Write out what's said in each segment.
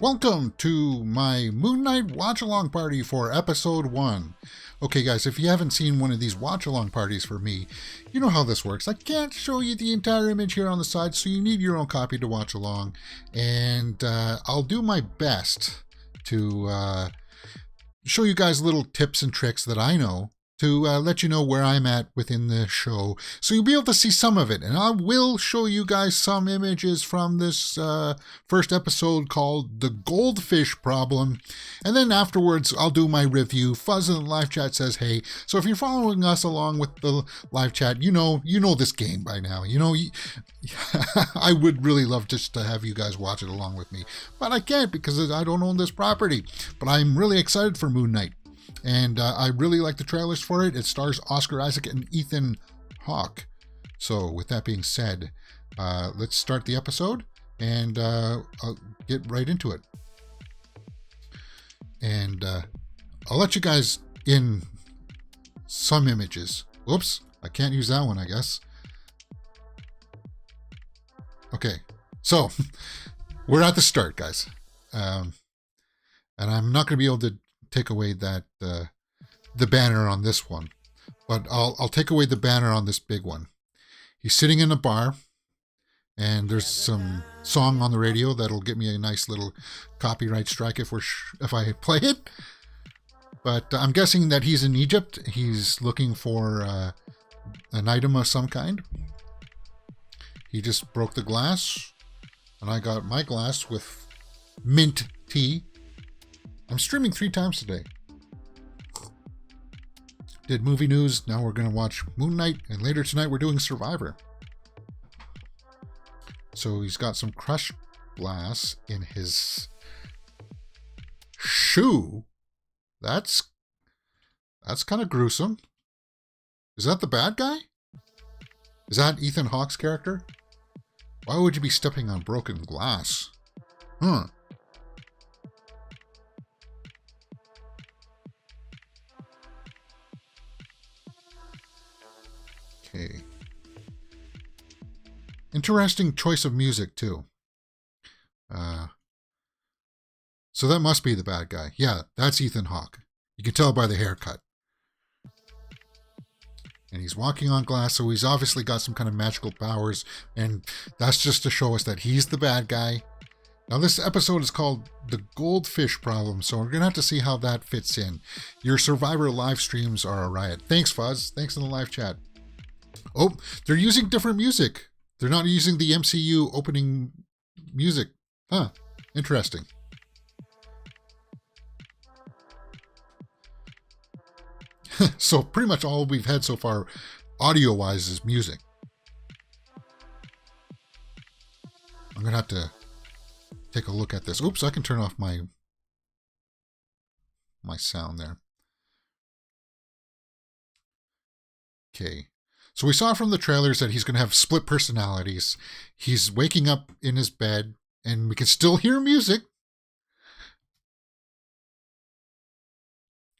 Welcome to my Moon Knight watch along party for episode 1. Okay, guys, if you haven't seen one of these watch along parties for me, you know how this works. I can't show you the entire image here on the side, so you need your own copy to watch along. And I'll do my best to show you guys little tips and tricks that I know to let you know where I'm at within the show, so you'll be able to see some of it. And I will show you guys some images from this first episode called The Goldfish Problem. And then afterwards, I'll do my review. Fuzz in the live chat says, hey. So if you're following us along with the live chat, you know this game by now. I would really love just to have you guys watch it along with me. But I can't because I don't own this property. But I'm really excited for Moon Knight. And I really like the trailers for it. It stars Oscar Isaac and Ethan Hawke. So with that being said, let's start the episode and I'll get right into it. And I'll let you guys in some images. Whoops, I can't use that one, I guess. Okay, so we're at the start, guys. And I'm not going to be able to take away that the banner on this one, but I'll take away the banner on this big one. He's sitting in a bar, and there's some song on the radio that'll get me a nice little copyright strike if I play it. But I'm guessing that he's in Egypt. He's looking for an item of some kind. He just broke the glass, and I got my glass with mint tea. I'm streaming 3 times today. Did movie news, now we're going to watch Moon Knight, and later tonight we're doing Survivor. So he's got some crushed glass in his shoe. That's kind of gruesome. Is that the bad guy? Is that Ethan Hawke's character? Why would you be stepping on broken glass? Okay. Interesting choice of music, too. So that must be the bad guy. Yeah, that's Ethan Hawke. You can tell by the haircut. And he's walking on glass, so he's obviously got some kind of magical powers. And that's just to show us that he's the bad guy. Now, this episode is called The Goldfish Problem, so we're going to have to see how that fits in. Your Survivor live streams are a riot. Thanks, Fuzz. Thanks in the live chat. Oh, they're using different music. They're not using the MCU opening music. Huh, interesting. So pretty much all we've had so far, audio-wise, is music. I'm going to have to take a look at this. Oops, I can turn off my sound there. Okay. So we saw from the trailers that he's going to have split personalities. He's waking up in his bed, and we can still hear music.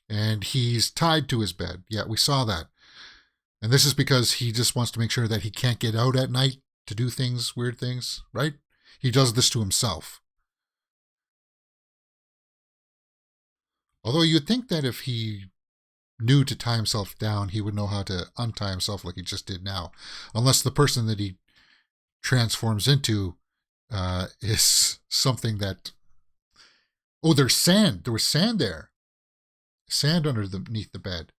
And he's tied to his bed. Yeah, we saw that. And this is because he just wants to make sure that he can't get out at night to do things, weird things, right? He does this to himself. Although you'd think that if he knew to tie himself down, he would know how to untie himself like he just did now. Unless the person that he transforms into is something that... Oh, there's sand. There was sand there. Sand underneath the bed.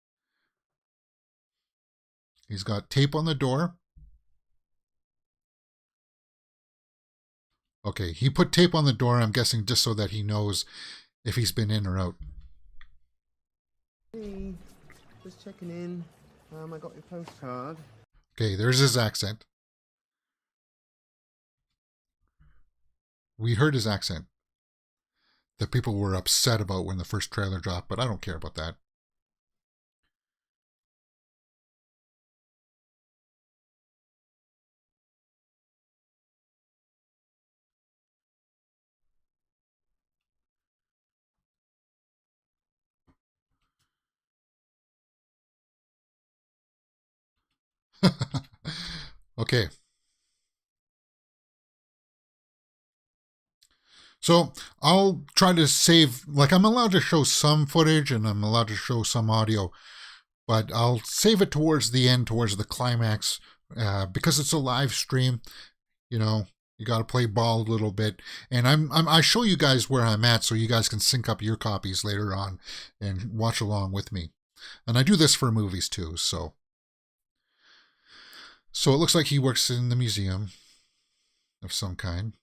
He's got tape on the door. Okay, he put tape on the door, I'm guessing just so that he knows if he's been in or out. Hey, just checking in. I got your postcard. Okay, there's his accent. We heard his accent that people were upset about when the first trailer dropped, but I don't care about that. Okay. So I'll try to save, like, I'm allowed to show some footage and I'm allowed to show some audio, but I'll save it towards the end, towards the climax, because it's a live stream. You know, you got to play ball a little bit, and I show you guys where I'm at, so you guys can sync up your copies later on and watch along with me. And I do this for movies too. So it looks like he works in the museum of some kind.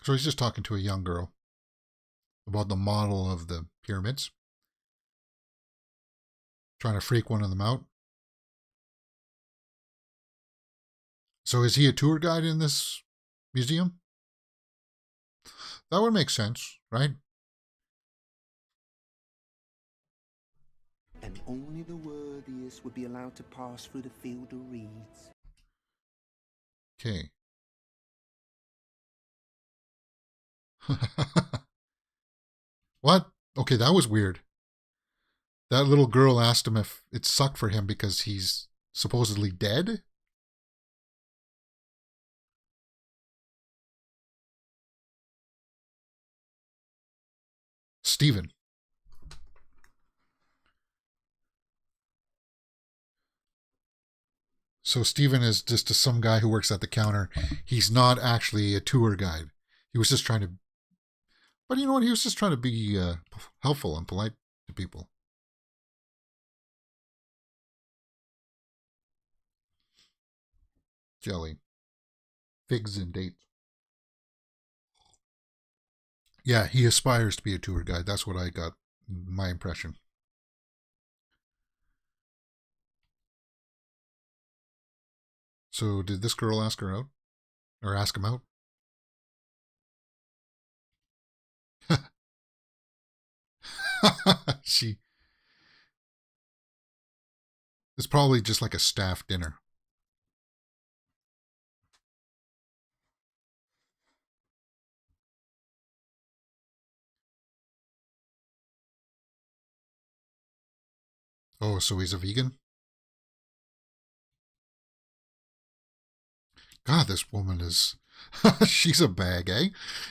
So he's just talking to a young girl about the model of the pyramids, trying to freak one of them out. So is he a tour guide in this museum? That would make sense, right? And only the worthiest would be allowed to pass through the field of reeds. Okay. What? Okay, that was weird. That little girl asked him if it sucked for him because he's supposedly dead. Stephen. So Stephen is just some guy who works at the counter. He's not actually a tour guide. He was just trying to, but you know what? He was just trying to be helpful and polite to people. Jelly. Figs and dates. Yeah, he aspires to be a tour guide. That's what I got, my impression. So did this girl ask her out? Or ask him out? She. It's probably just like a staff dinner. Oh, so he's a vegan? God, this woman is. She's a bag, eh?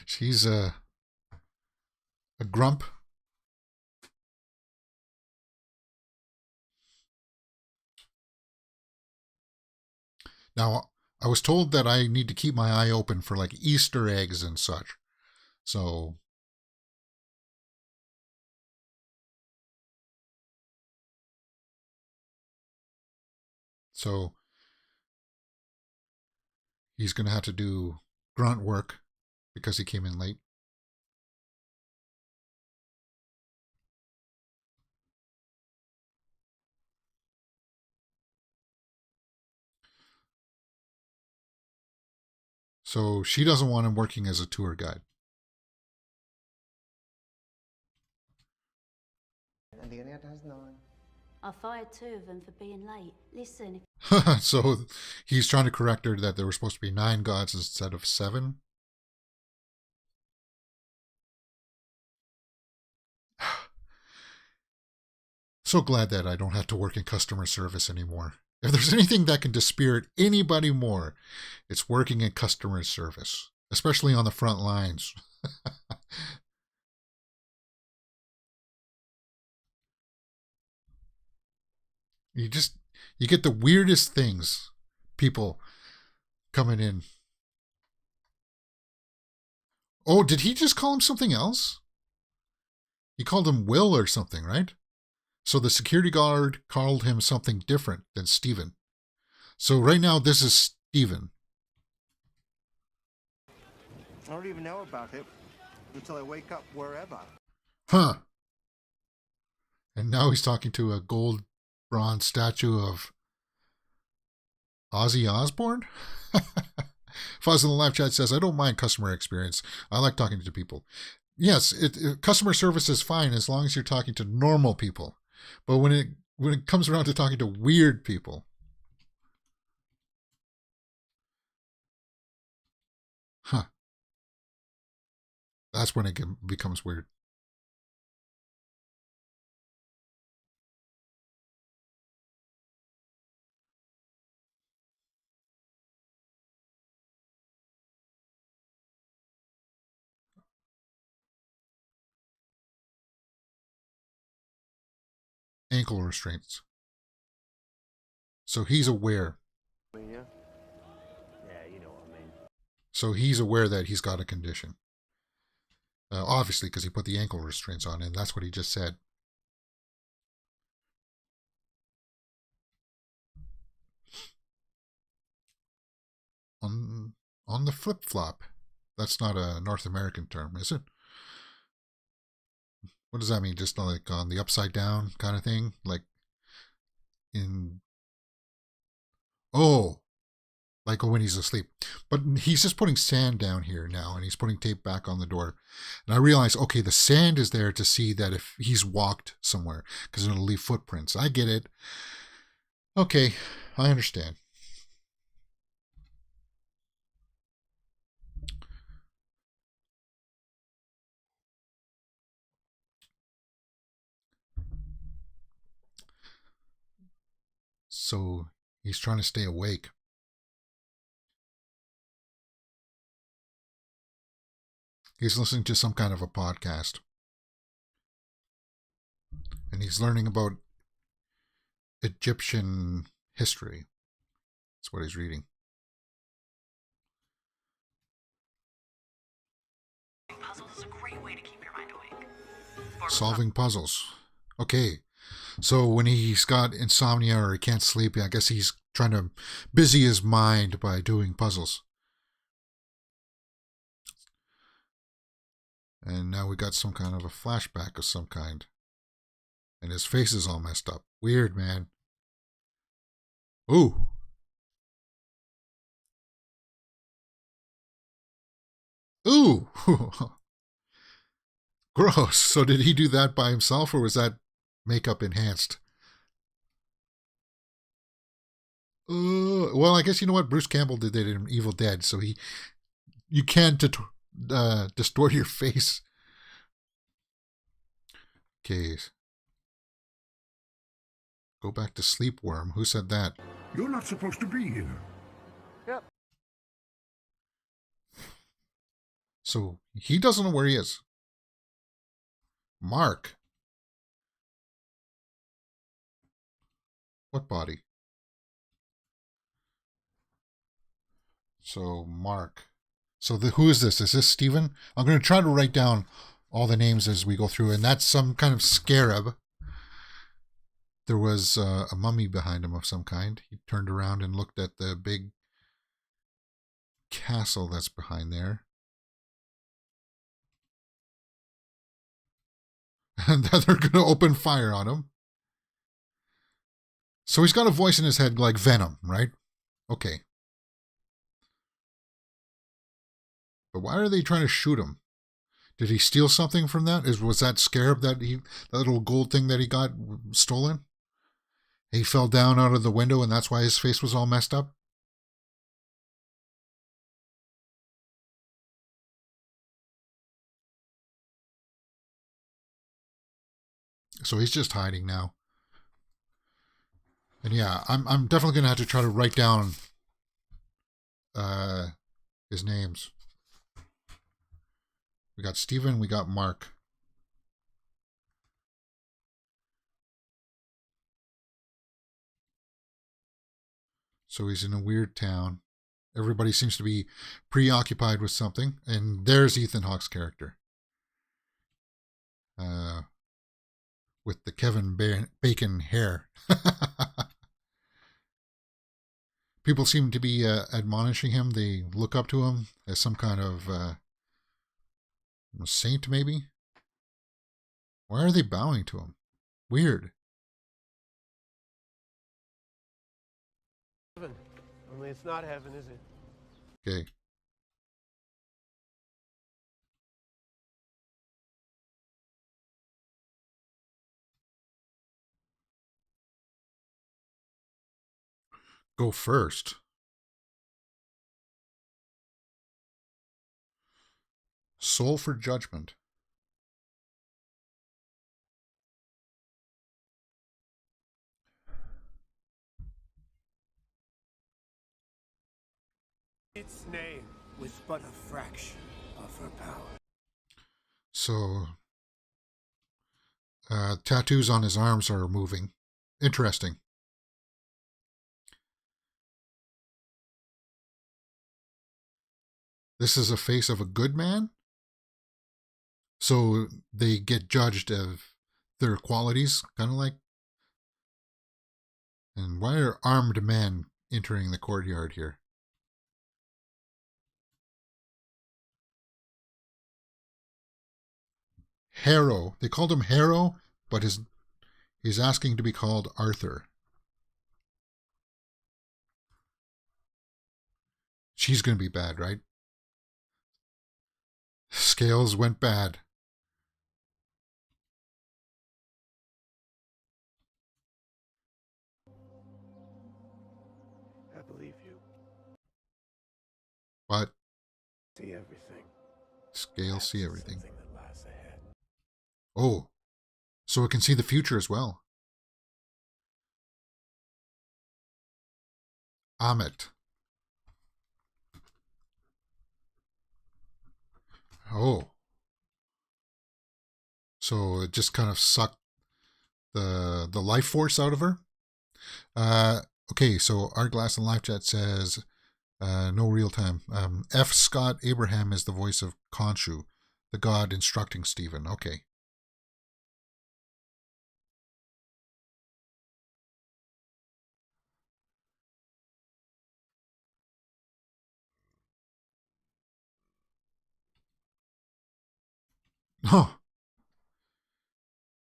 She's a grump. Now, I was told that I need to keep my eye open for like Easter eggs and such. So, so he's going to have to do grunt work because he came in late. So she doesn't want him working as a tour guide. And the Iliad has 9. I fired 2 of them for being late. Listen, So he's trying to correct her that there were supposed to be 9 gods instead of 7. So glad that I don't have to work in customer service anymore. If there's anything that can dispirit anybody more, it's working in customer service, especially on the front lines. you just you get the weirdest things, people coming in. Oh, did he just call him something else? He called him Will or something, right? So the security guard called him something different than Steven. So right now this is Steven. I don't even know about it until I wake up wherever. Huh. And now he's talking to a gold bronze statue of Ozzy Osbourne? Fuzz in the live chat says, I don't mind customer experience. I like talking to people. Yes, customer service is fine as long as you're talking to normal people. But when it comes around to talking to weird people, huh, that's when it becomes weird. ankle restraints. So he's aware. Yeah. Yeah, you know what I mean. So he's aware that he's got a condition. Obviously, because he put the ankle restraints on, and that's what he just said. On the flip-flop. That's not a North American term, is it? What does that mean? Just like on the upside down kind of thing? Like in... Oh, like when he's asleep. But he's just putting sand down here now, and he's putting tape back on the door. And I realize, okay, the sand is there to see that if he's walked somewhere, because it'll leave footprints. I get it. Okay, I understand. So he's trying to stay awake. He's listening to some kind of a podcast. And he's learning about Egyptian history. That's what he's reading. Puzzles is a great way to keep your mind awake. Solving puzzles. Okay. So when he's got insomnia or he can't sleep, I guess he's trying to busy his mind by doing puzzles. And now we got some kind of a flashback of some kind. And his face is all messed up. Weird, man. Ooh. Ooh. Gross. So did he do that by himself, or was that makeup enhanced? Well, I guess you know what? Bruce Campbell did that in Evil Dead, so you can't distort your face. Okay. Go back to sleep, worm. Who said that? You're not supposed to be here. Yep. So he doesn't know where he is. Mark. What body? So Mark. So who is this? Is this Stephen? I'm going to try to write down all the names as we go through, and that's some kind of scarab. There was a mummy behind him of some kind. He turned around and looked at the big castle that's behind there. And then they're going to open fire on him. So he's got a voice in his head like Venom, right? Okay. But why are they trying to shoot him? Did he steal something from that? Was that scarab that little gold thing that he got stolen? He fell down out of the window and that's why his face was all messed up? So he's just hiding now. And yeah, I'm definitely gonna have to try to write down his names. We got Steven, we got Mark. So he's in a weird town. Everybody seems to be preoccupied with something. And there's Ethan Hawke's character. With the Kevin Bacon hair. People seem to be admonishing him. They look up to him as some kind of saint, maybe? Why are they bowing to him? Weird. Heaven. Only it's not heaven, is it? Okay. Go first. Soul for Judgment. Its name was but a fraction of her power. So, Tattoos on his arms are moving. Interesting. This is a face of a good man? So they get judged of their qualities, kind of like. And why are armed men entering the courtyard here? Harrow. They called him Harrow, but he's asking to be called Arthur. She's going to be bad, right? Scales went bad. I believe you. But See everything. Scales see everything. Something that lies ahead. Oh, so it can see the future as well. Amit. Oh. So it just kind of sucked the life force out of her. Okay, so Art Glass in Live Chat says, no real time. F. Scott Abraham is the voice of Khonshu, the god instructing Stephen. Okay. Oh.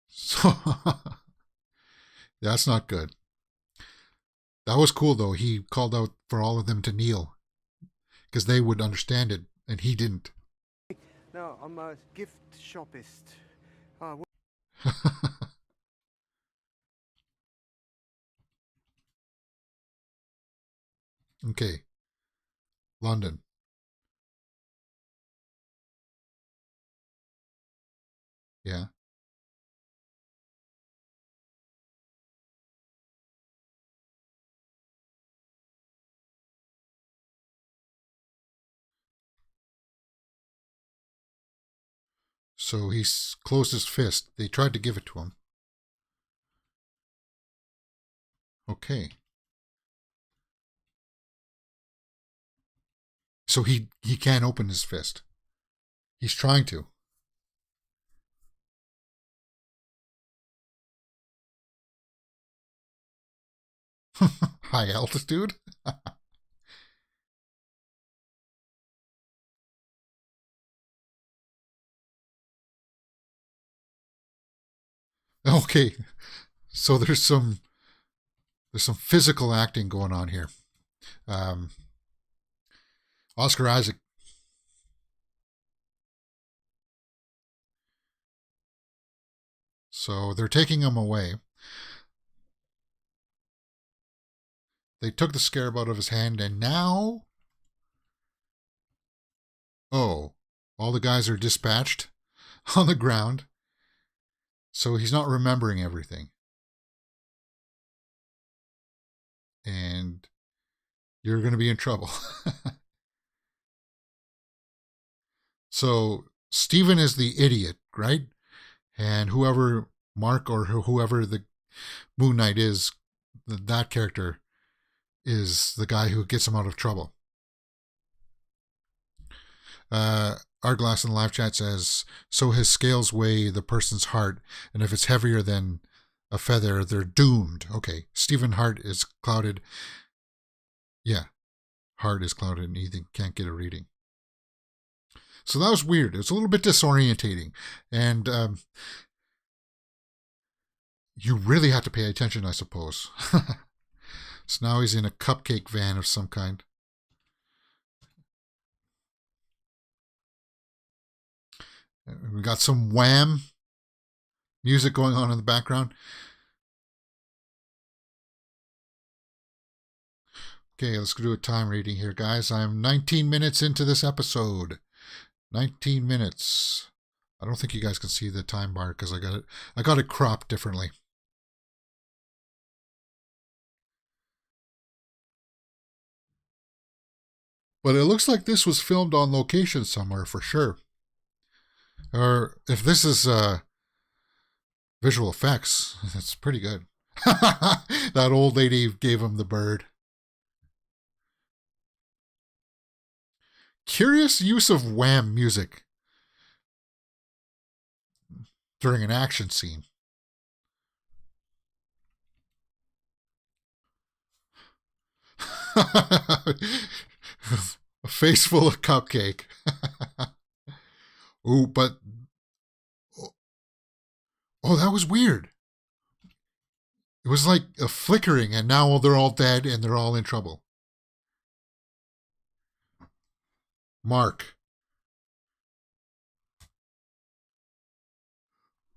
So that's not good. That was cool though. He called out for all of them to kneel because they would understand it, and he didn't. No, I'm a gift shopist. Okay. London. Yeah. So he's closed his fist. They tried to give it to him. Okay. So he can't open his fist. He's trying to. High altitude? Okay. So there's some physical acting going on here. Oscar Isaac. So they're taking him away. They took the scarab out of his hand, and now, oh, all the guys are dispatched on the ground. So he's not remembering everything. And you're going to be in trouble. So Stephen is the idiot, right? And whoever Mark or whoever the Moon Knight is, that character is the guy who gets him out of trouble. Our Glass in the live chat says, so his scales weigh the person's heart, and if it's heavier than a feather, they're doomed. Okay, Stephen Hart is clouded. Yeah, Hart is clouded and he can't get a reading. So that was weird. It's a little bit disorientating. And you really have to pay attention, I suppose. So now he's in a cupcake van of some kind. We got some Wham music going on in the background. Okay, let's do a time reading here, guys. I'm 19 minutes into this episode. 19 minutes. I don't think you guys can see the time bar because I got it cropped differently. But it looks like this was filmed on location somewhere for sure. Or if this is Visual effects. That's pretty good. That old lady gave him the bird. Curious use of Wham music during an action scene. A face full of cupcake. Ooh, but oh, that was weird. It was like a flickering, and now they're all dead and they're all in trouble. Mark.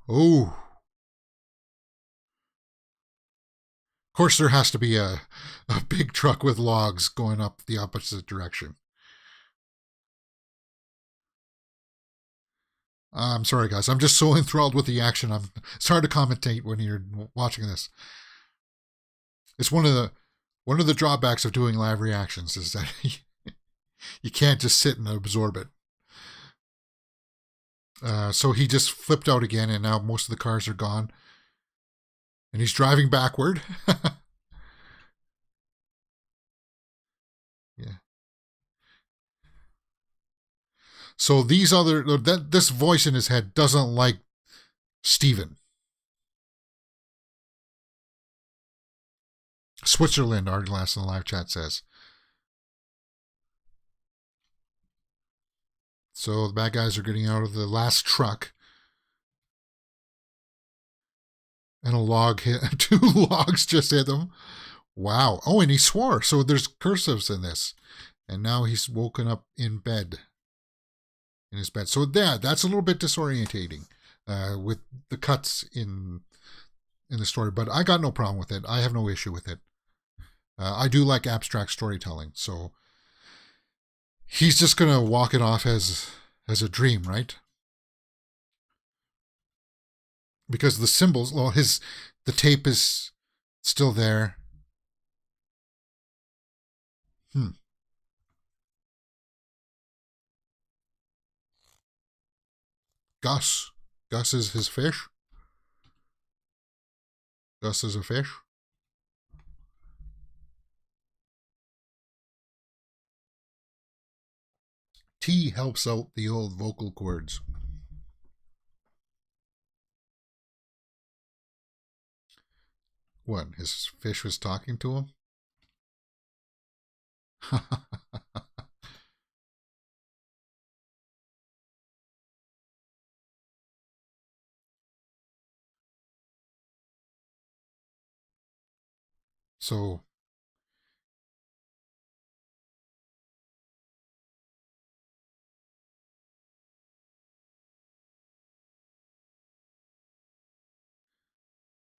Oh. Of course, there has to be a big truck with logs going up the opposite direction. I'm sorry, guys. I'm just so enthralled with the action. It's hard to commentate when you're watching this. It's one of the drawbacks of doing live reactions is that you can't just sit and absorb it. So he just flipped out again, and now most of the cars are gone. And he's driving backward. Yeah. So this voice in his head doesn't like Steven. Switzerland, Arglass in the live chat says. So the bad guys are getting out of the last truck. And a log hit, 2 logs just hit them. Wow. Oh, and he swore. So there's cursives in this. And now he's woken up in bed. In his bed. So that's a little bit disorientating with the cuts in the story. But I got no problem with it. I have no issue with it. I do like abstract storytelling. So he's just going to walk it off as a dream, right? Because the symbols, well, the tape is still there. Gus. Gus is his fish. Gus is a fish. T helps out the old vocal cords. What? His fish was talking to him?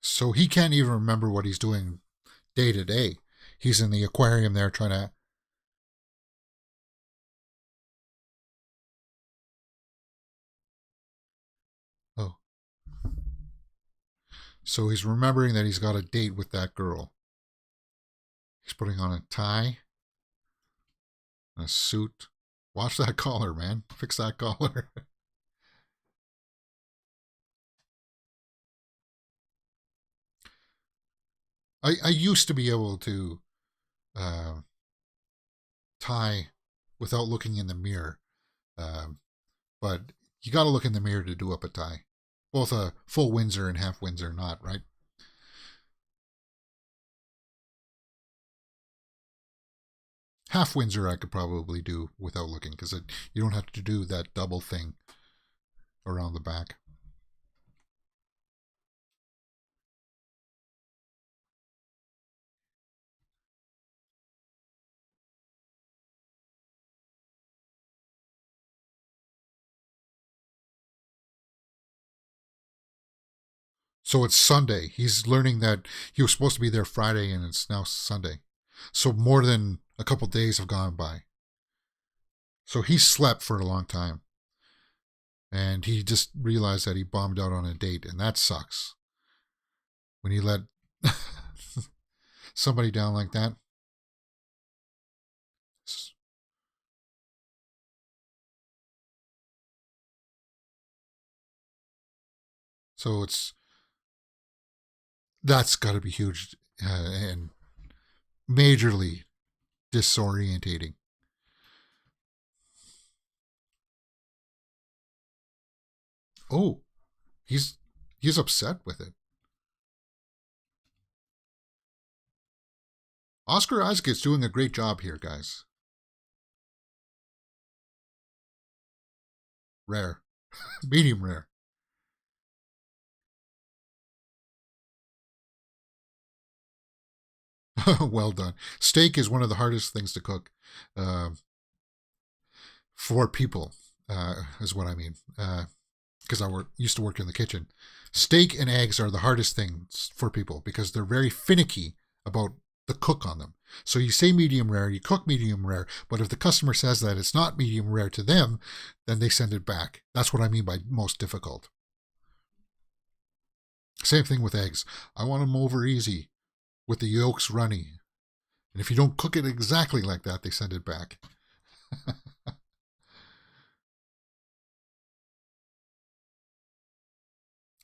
So he can't even remember what he's doing day to day. He's in the aquarium there trying to. Oh. So he's remembering that he's got a date with that girl. He's putting on a tie, a suit. Watch that collar, man. Fix that collar. I used to be able to tie without looking in the mirror. But you got to look in the mirror to do up a tie. Both a full Windsor and half Windsor not, right? Half Windsor I could probably do without looking because you don't have to do that double thing around the back. So it's Sunday. He's learning that he was supposed to be there Friday and it's now Sunday. So more than a couple days have gone by. So he slept for a long time. And he just realized that he bombed out on a date, and that sucks. When you let somebody down like that. So it's That's got to be huge and majorly disorientating. Oh, he's upset with it. Oscar Isaac is doing a great job here, guys. Rare. Medium rare. Well done. Steak is one of the hardest things to cook for people, is what I mean. Because used to work in the kitchen. Steak and eggs are the hardest things for people because they're very finicky about the cook on them. So you say medium rare, you cook medium rare, but if the customer says that it's not medium rare to them, then they send it back. That's what I mean by most difficult. Same thing with eggs. I want them over easy with the yolks runny. And if you don't cook it exactly like that, they send it back.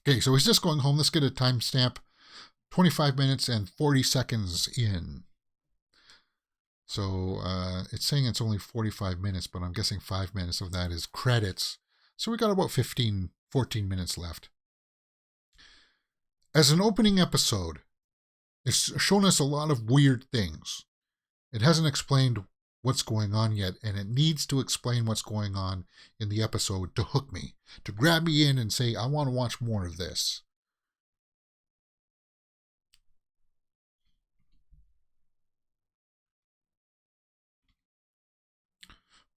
Okay, so he's just going home. Let's get a timestamp. 25 minutes and 40 seconds in. So it's saying it's only 45 minutes, but I'm guessing 5 minutes of that is credits. So we got about 14 minutes left. As an opening episode, it's shown us a lot of weird things. It hasn't explained what's going on yet, and it needs to explain what's going on in the episode to hook me, to grab me in and say, I want to watch more of this.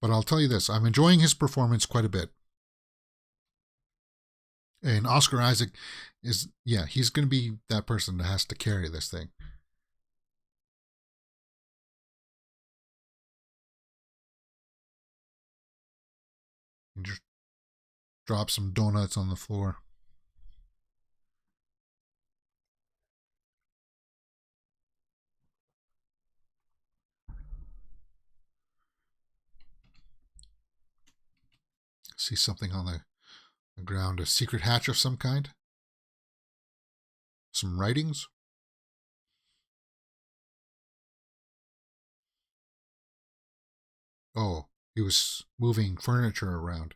But I'll tell you this, I'm enjoying his performance quite a bit. And Oscar Isaac is, he's going to be that person that has to carry this thing. And just drop some donuts on the floor. See something on the ground, a secret hatch of some kind. Some writings. Oh, he was moving furniture around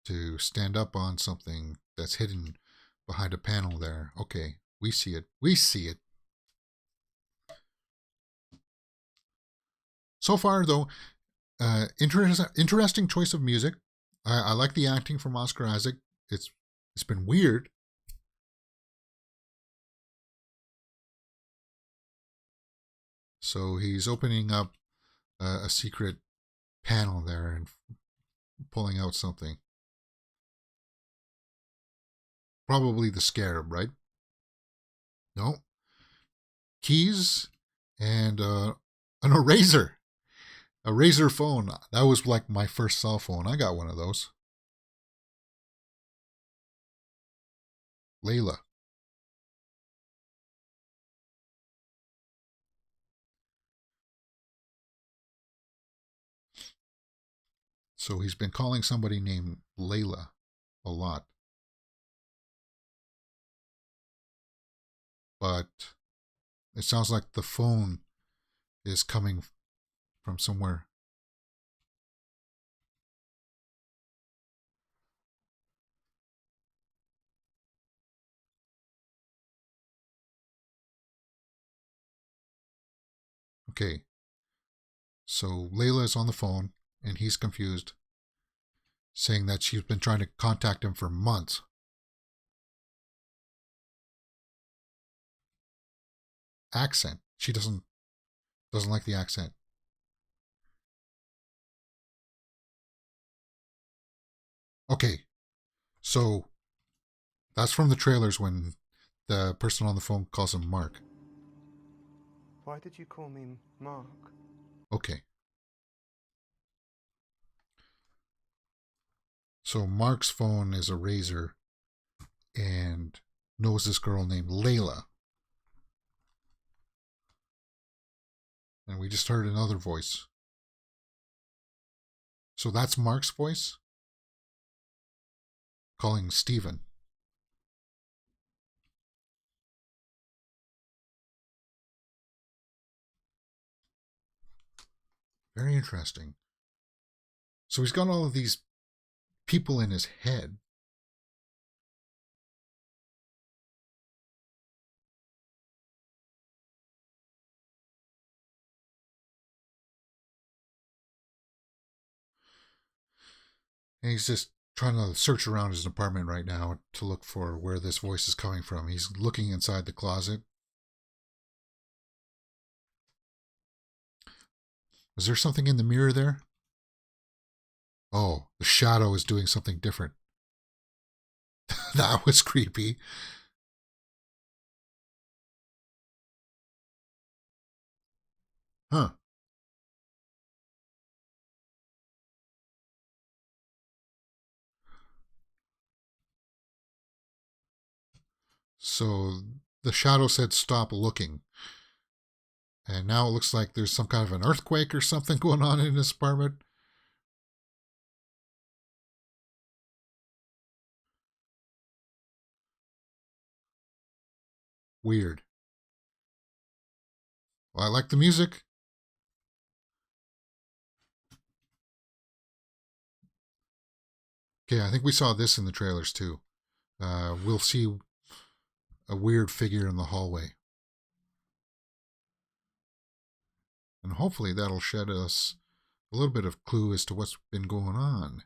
to stand up on something that's hidden behind a panel there. Okay, we see it. We see it. So far, though, interesting choice of music. I like the acting from Oscar Isaac. It's been weird. So he's opening up a secret panel there and pulling out something. Probably the scarab, right? No. Keys and an eraser. A Razor phone. That was like my first cell phone. I got one of those. Layla. So he's been calling somebody named Layla a lot. But it sounds like the phone is coming from somewhere. Okay. So Layla is on the phone and he's confused, saying that she's been trying to contact him for months. Accent. She doesn't like the accent. Okay. So that's from the trailers when the person on the phone calls him Mark. Why did you call me Mark? Okay. So Mark's phone is a Razor and knows this girl named Layla. And we just heard another voice. So that's Mark's voice calling Steven. Very interesting. So he's got all of these people in his head. And he's just trying to search around his apartment right now to look for where this voice is coming from. He's looking inside the closet. Is there something in the mirror there? Oh, the shadow is doing something different. That was creepy. Huh. So the shadow said stop looking. And now it looks like there's some kind of an earthquake or something going on in his apartment. Weird. Well, I like the music. Okay, I think we saw this in the trailers too. We'll see a weird figure in the hallway. And hopefully that'll shed us a little bit of clue as to what's been going on.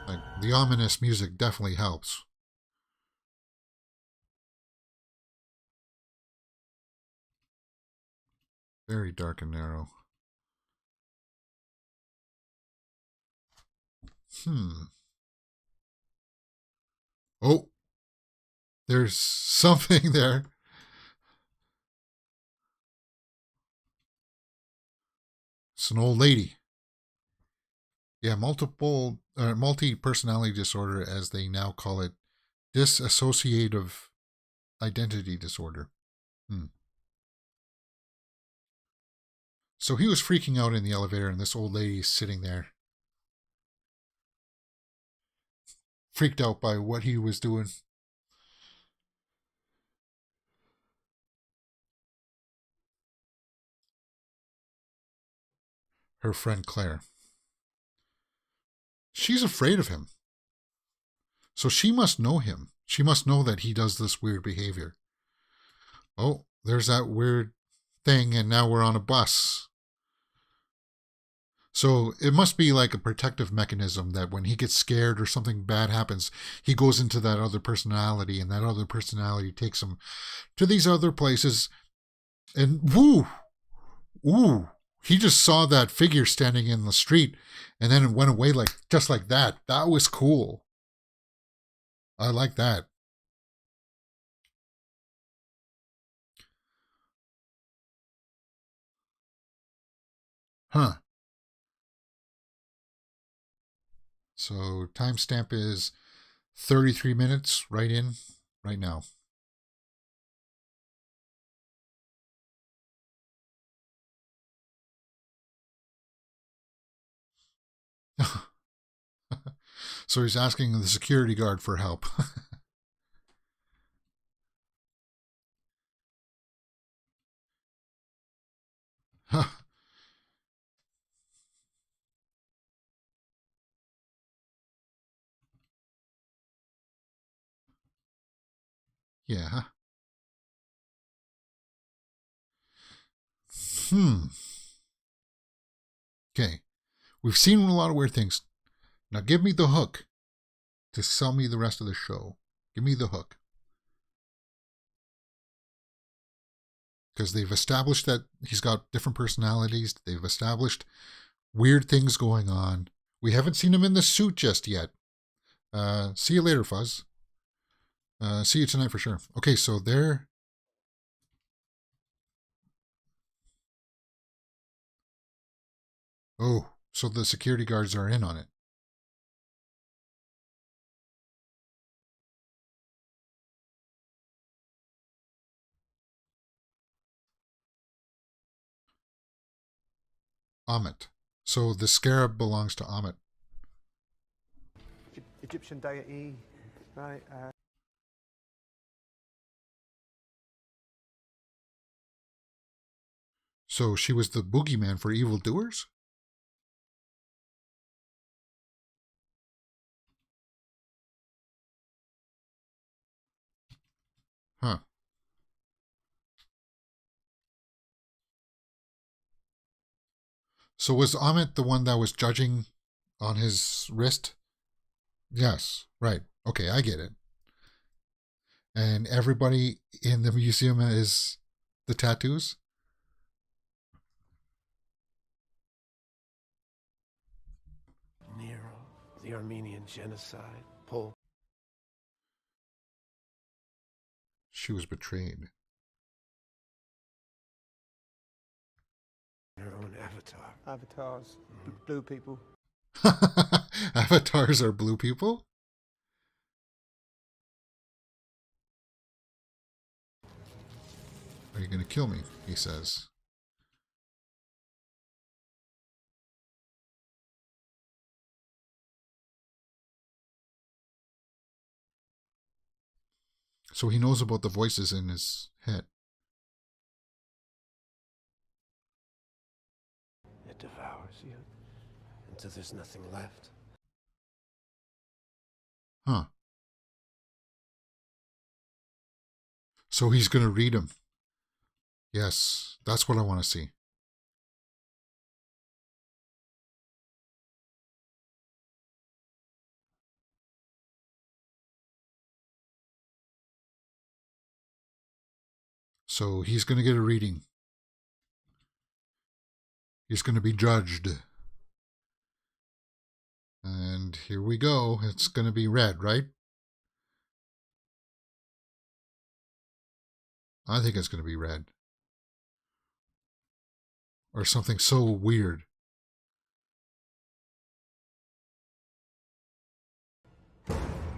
Like, the ominous music definitely helps. Very dark and narrow. Oh, there's something there. It's an old lady. Yeah, multi-personality disorder, as they now call it, dissociative identity disorder. So he was freaking out in the elevator, and this old lady is sitting there, freaked out by what he was doing. Her friend Claire. She's afraid of him. So she must know him. She must know that he does this weird behavior. Oh, there's that weird thing, and now we're on a bus. So it must be like a protective mechanism that when he gets scared or something bad happens, he goes into that other personality, and that other personality takes him to these other places. And ooh, he just saw that figure standing in the street, and then it went away just like that. That was cool. I like that. Huh. So timestamp is 33 minutes right now. So he's asking the security guard for help. Yeah. Okay. We've seen a lot of weird things. Now give me the hook to sell me the rest of the show. Give me the hook. Because they've established that he's got different personalities. They've established weird things going on. We haven't seen him in the suit just yet. See you later, Fuzz. See you tonight for sure. Okay, so there. Oh, so the security guards are in on it. Amit. So the scarab belongs to Amit. Egyptian deity, right? So she was the boogeyman for evildoers? Huh. So was Amit the one that was judging on his wrist? Yes, right. Okay, I get it. And everybody in the museum is the tattoos? Nero, the Armenian genocide, Pol. She was betrayed. Her own avatar. Avatars, blue people. Avatars are blue people? Are you going to kill me? He says. So he knows about the voices in his head. It devours you until there's nothing left. Huh. So he's going to read them. Yes, that's what I want to see. So he's going to get a reading. He's going to be judged. And here we go. It's going to be red, right? I think it's going to be red. Or something so weird.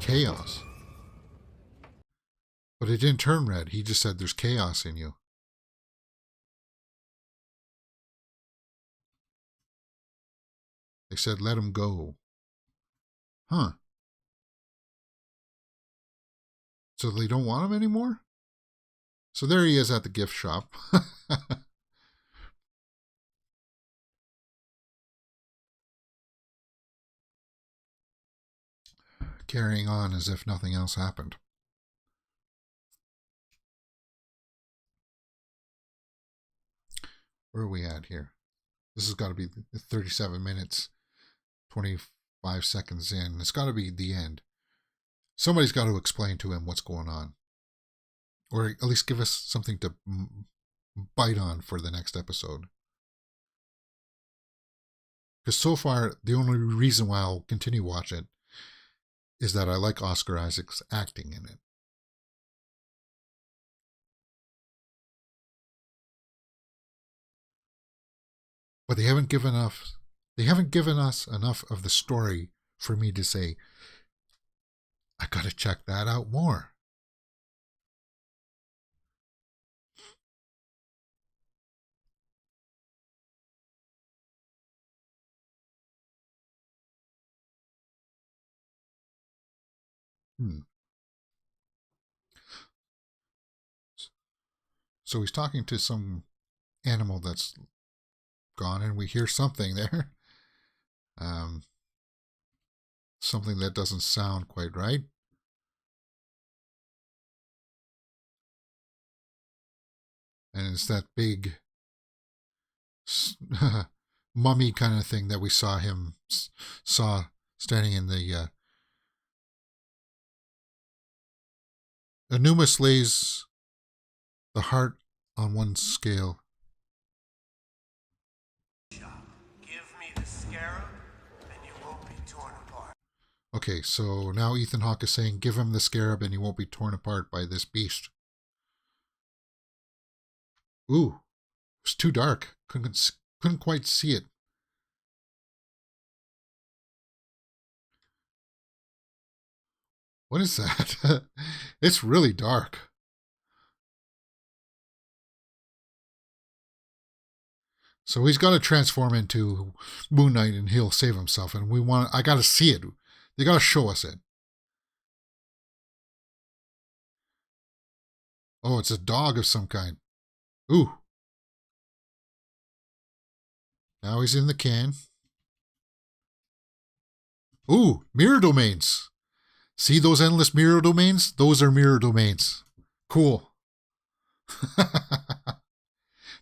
Chaos. But it didn't turn red. He just said there's chaos in you. They said let him go. Huh. So they don't want him anymore? So there he is at the gift shop. Carrying on as if nothing else happened. Where are we at here? This has got to be 37 minutes, 25 seconds in. It's got to be the end. Somebody's got to explain to him what's going on. Or at least give us something to bite on for the next episode. Because so far, the only reason why I'll continue watch it is that I like Oscar Isaac's acting in it. But they haven't given us enough of the story for me to say, I gotta check that out more. So he's talking to some animal that's gone, and we hear something there. Something that doesn't sound quite right. And it's that big mummy kind of thing that we saw standing in the Anubis lays the heart on one scale. Give me the scarab, and you won't be torn apart. Okay, so now Ethan Hawke is saying, give him the scarab and he won't be torn apart by this beast. Ooh, it was too dark. Couldn't quite see it. What is that? It's really dark. So he's got to transform into Moon Knight and he'll save himself. And I got to see it. They gotta show us it. Oh, it's a dog of some kind. Ooh. Now he's in the can. Ooh, mirror domains. See those endless mirror domains? Those are mirror domains. Cool.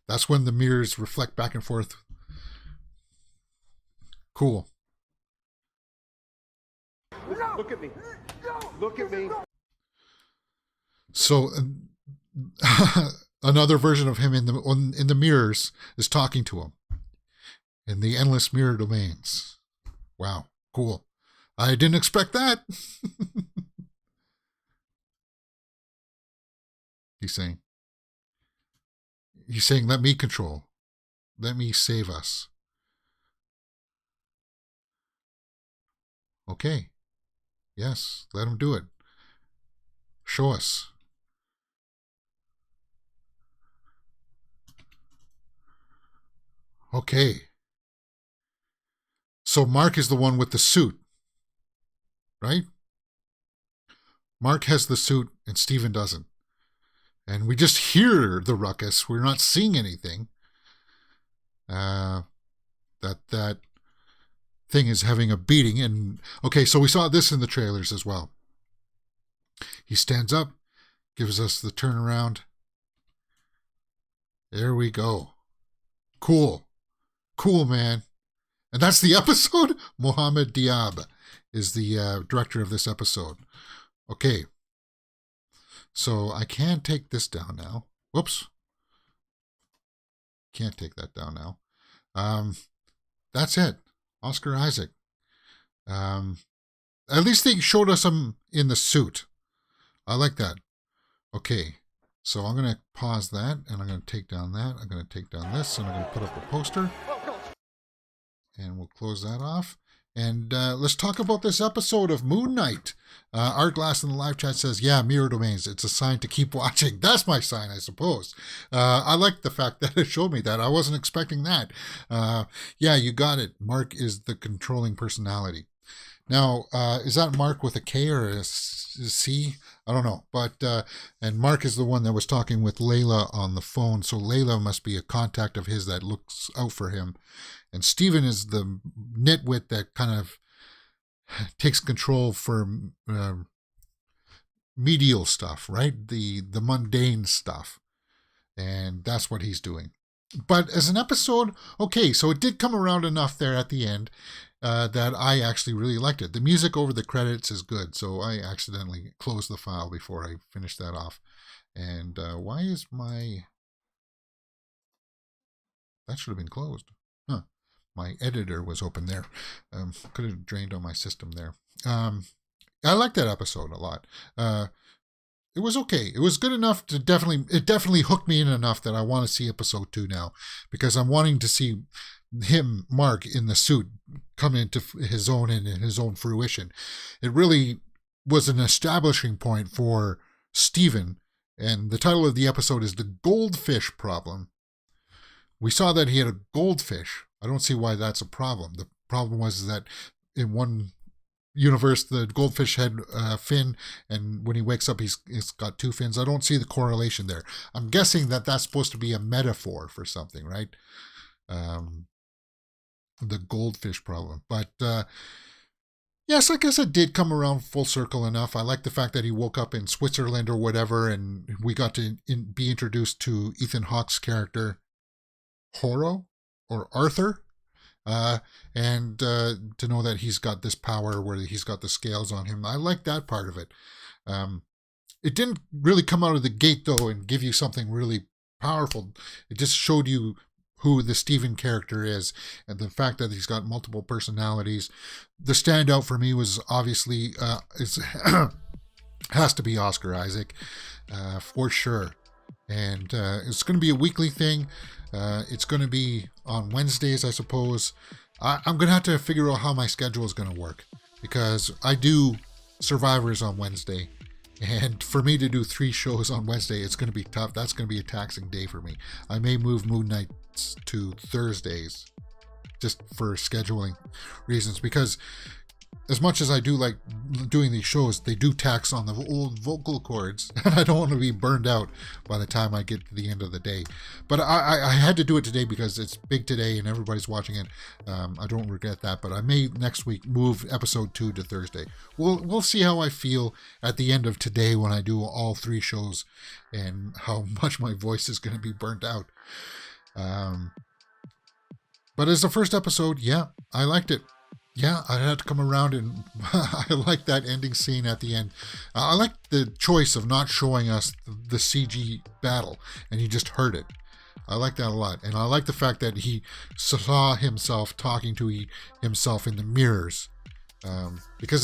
That's when the mirrors reflect back and forth. Cool. Look at me. Look at me. So another version of him in the mirrors is talking to him in the endless mirror domains. Wow, cool. I didn't expect that. He's saying, let me control. Let me save us. Okay. Yes, let him do it. Show us. Okay. So Mark is the one with the suit, right? Mark has the suit and Steven doesn't. And we just hear the ruckus. We're not seeing anything. That thing is having a beating. And okay, so we saw this in the trailers as well. He stands up, gives us the turnaround. There we go. Cool. Cool, man. And that's the episode? Mohammed Diab is the director of this episode. Okay. So I can take this down now. Whoops. Can't take that down now. That's it. Oscar Isaac. At least they showed us him in the suit. I like that. Okay. So I'm going to pause that, and I'm going to take down that. I'm going to take down this, and I'm going to put up a poster. And we'll close that off. And let's talk about this episode of Moon Knight. Art Glass in the live chat says, yeah, mirror domains. It's a sign to keep watching. That's my sign, I suppose. I like the fact that it showed me that. I wasn't expecting that. Yeah, you got it. Mark is the controlling personality. Now, is that Mark with a K or a C? I don't know. But and Mark is the one that was talking with Layla on the phone. So Layla must be a contact of his that looks out for him. And Steven is the nitwit that kind of takes control for medial stuff, right? The mundane stuff. And that's what he's doing. But as an episode, okay, so it did come around enough there at the end that I actually really liked it. The music over the credits is good, so I accidentally closed the file before I finished that off. And why is my... That should have been closed. Huh. My editor was open there. Could have drained on my system there. I liked that episode a lot. It was okay. It was good enough to definitely hooked me in enough that I want to see episode 2 now, because I'm wanting to see him, Mark, in the suit come into his own and his own fruition. It really was an establishing point for Steven, and the title of the episode is The Goldfish Problem. We saw that he had a goldfish. I don't see why that's a problem. The problem was that in one universe, the goldfish had a fin, and when he wakes up, he's got 2 fins. I don't see the correlation there. I'm guessing that that's supposed to be a metaphor for something, right? The goldfish problem. But yes, I guess it did come around full circle enough. I like the fact that he woke up in Switzerland or whatever, and we got to be introduced to Ethan Hawke's character, Horo, or Arthur, and to know that he's got this power where he's got the scales on him. I like that part of it. It didn't really come out of the gate, though, and give you something really powerful. It just showed you who the Steven character is, and the fact that he's got multiple personalities. The standout for me was obviously has to be Oscar Isaac, for sure. And it's going to be a weekly thing. It's going to be on Wednesdays, I suppose. I'm going to have to figure out how my schedule is going to work, because I do Survivors on Wednesday. And for me to do 3 shows on Wednesday, it's going to be tough. That's going to be a taxing day for me. I may move Moon Nights to Thursdays just for scheduling reasons, because as much as I do like doing these shows, they do tax on the old vocal cords, and I don't want to be burned out by the time I get to the end of the day. But I had to do it today because it's big today and everybody's watching it. I don't regret that, but I may next week move episode 2 to Thursday. We'll see how I feel at the end of today when I do all 3 shows and how much my voice is going to be burnt out. But as the first episode, yeah, I liked it. Yeah, I had to come around and I like that ending scene at the end. I like the choice of not showing us the CG battle and you just heard it. I like that a lot. And I like the fact that he saw himself talking to himself in the mirrors. Because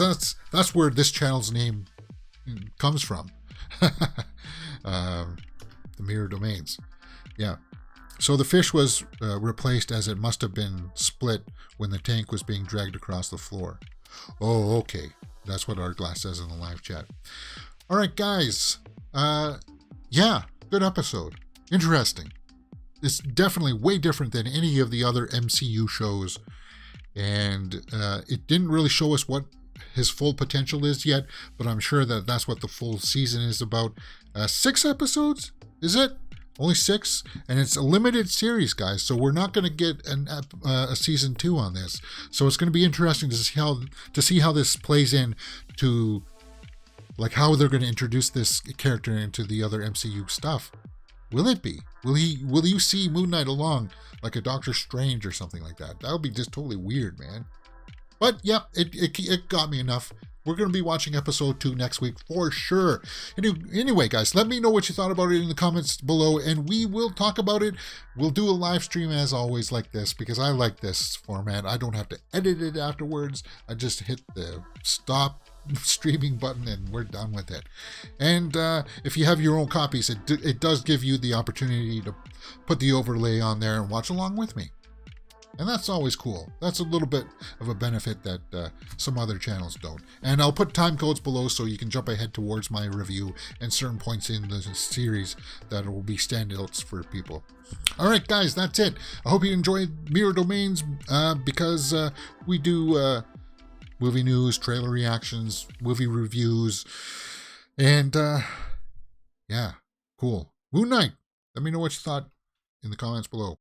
that's where this channel's name comes from. The Mirror Domains. Yeah. So the fish was replaced as it must have been split when the tank was being dragged across the floor. Oh, okay. That's what Artglass says in the live chat. All right, guys. Yeah, good episode. Interesting. It's definitely way different than any of the other MCU shows. And it didn't really show us what his full potential is yet, but I'm sure that that's what the full season is about. 6 episodes? Is it? Only 6, and it's a limited series, guys. So we're not going to get a season 2 on this. So it's going to be interesting to see how this plays in to, like, how they're going to introduce this character into the other MCU stuff. Will it be? Will you see Moon Knight along like a Doctor Strange or something like that? That would be just totally weird, man. But yeah, it got me enough. We're going to be watching episode 2 next week for sure. Anyway, guys, let me know what you thought about it in the comments below, and we will talk about it. We'll do a live stream as always like this because I like this format. I don't have to edit it afterwards. I just hit the stop streaming button and we're done with it. And if you have your own copies, it does give you the opportunity to put the overlay on there and watch along with me. And that's always cool. That's a little bit of a benefit that some other channels don't. And I'll put time codes below so you can jump ahead towards my review and certain points in the series that will be standouts for people. All right, guys, that's it. I hope you enjoyed Mirror Domains because we do movie news, trailer reactions, movie reviews, and yeah, cool. Moon Knight. Let me know what you thought in the comments below.